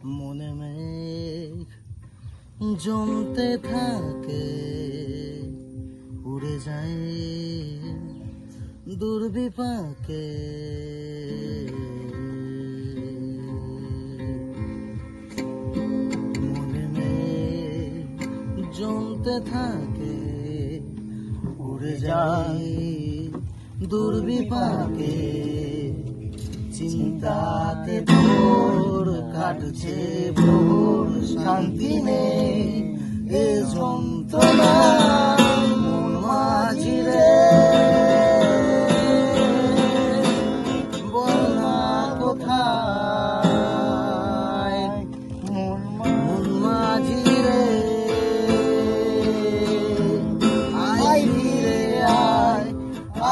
মনে মেঘ জমতে থাকে, উড়ে যায় দুর্বিপাকে। মনে মেঘ জমতে থাকে, উড়ে যায় দুর্বিপাকে। চিন্তাতে ভোর কাটছে ভোর, শান্তি নেই এ যন্ত্রণা মন মাঝিরে। বল না কোথায় মন মাঝিরে, আয় ফিরে আয়,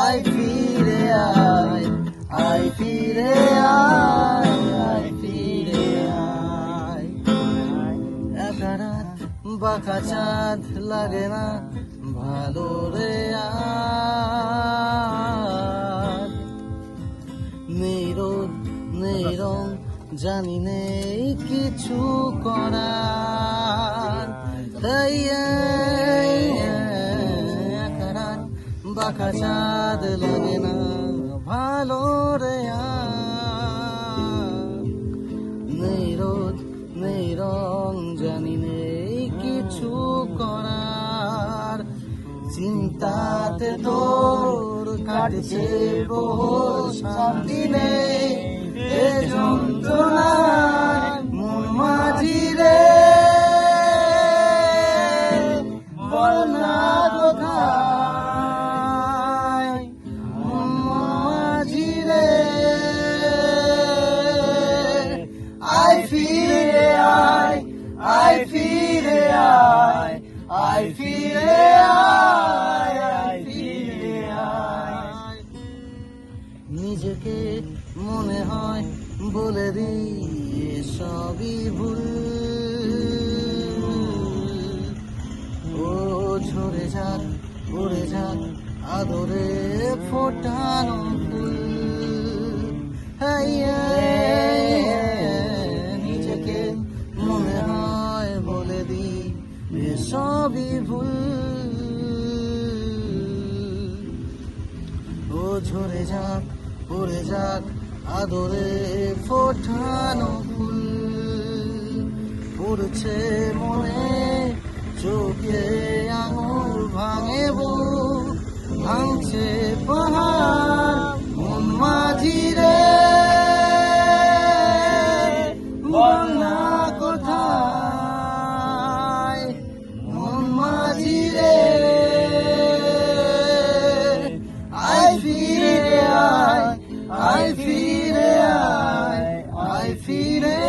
আয় ফিরে আয়, আয় ফিরে আয়, আয় ফিরে আয়। একা রাত বাঁকা চাঁদ লাগে না ভালো রে আর। নেই রোদ নেই রং জানি নেই কিছু করার। একা রাত বাঁকা চাঁদ লাগে না ভালো রে আর। নেই রোদ নেই রং জানি নেই কিছু করার। চিন্তাতে তোর কাটছে প্রহর, শান্তি নেই এ যন্ত্রণায় মন মাঝিরে। বল না কোথায় মন মাঝিরে, আয় ফিরে আয়, আয় ফিরে আয়, আয় ফিরে আয়, আয় ফিরে আয়। নিজেকে মনে হয় বলে দিই সবই ভুল। ও ঝরে যাক উড়ে যাক আদরে ফোটানো ফুল। নিজেকে মনে হয় বলে দিই সবই ভুল। ও ঝরে যাক উড়ে যাক আদরে ফোটানো ফুল। পড়ছে মনে চোখে আঙুল ভাঙে বুক, ভাঙছে পাহাড় মন মাঝিরে। বল না কোথায় মন মাঝিরে, আয় ফিরে আয়, আয় ফিরে আয়, আয় ফিরে